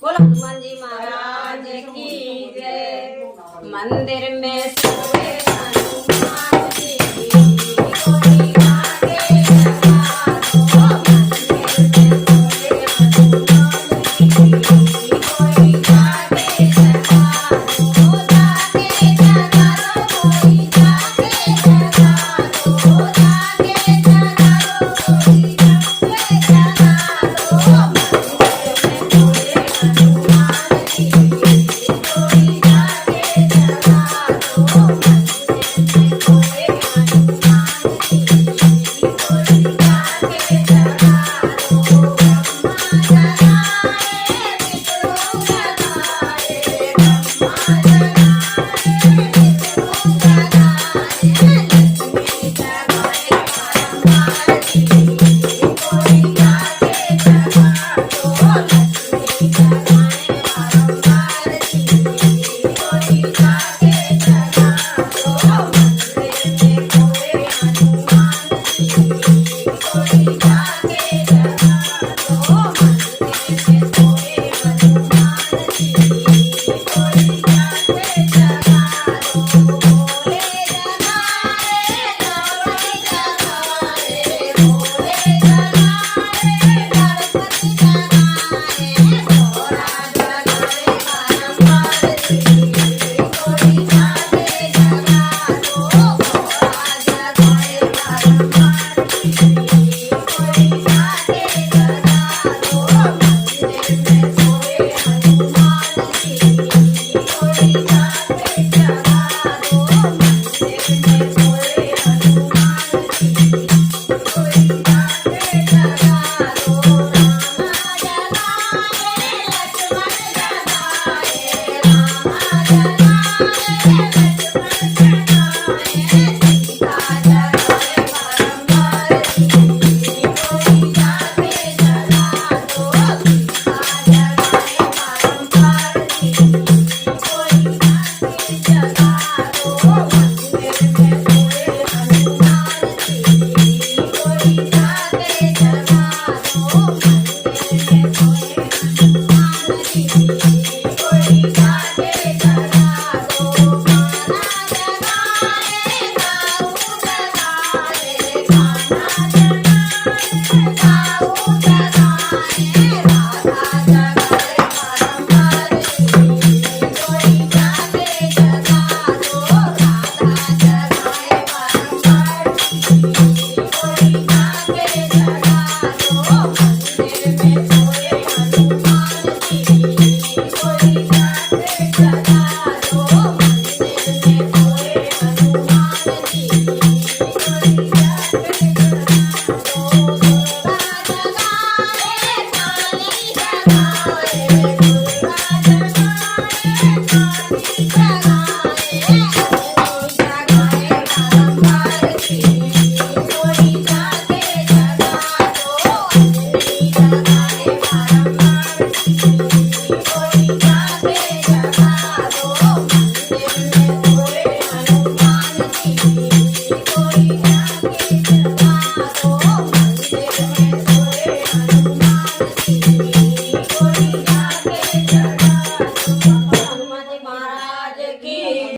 बोलो हनुमान जी महाराज की जय। मंदिर में सोए हनुमान जी, कोई आगे लगा दो। मंदिर में सोए हनुमान जी, कोई आगे लगा दो। जाके जगा दो, कोई जाके जगा दो। जाके जगा दो, कोई जाके जगा दो। Oh,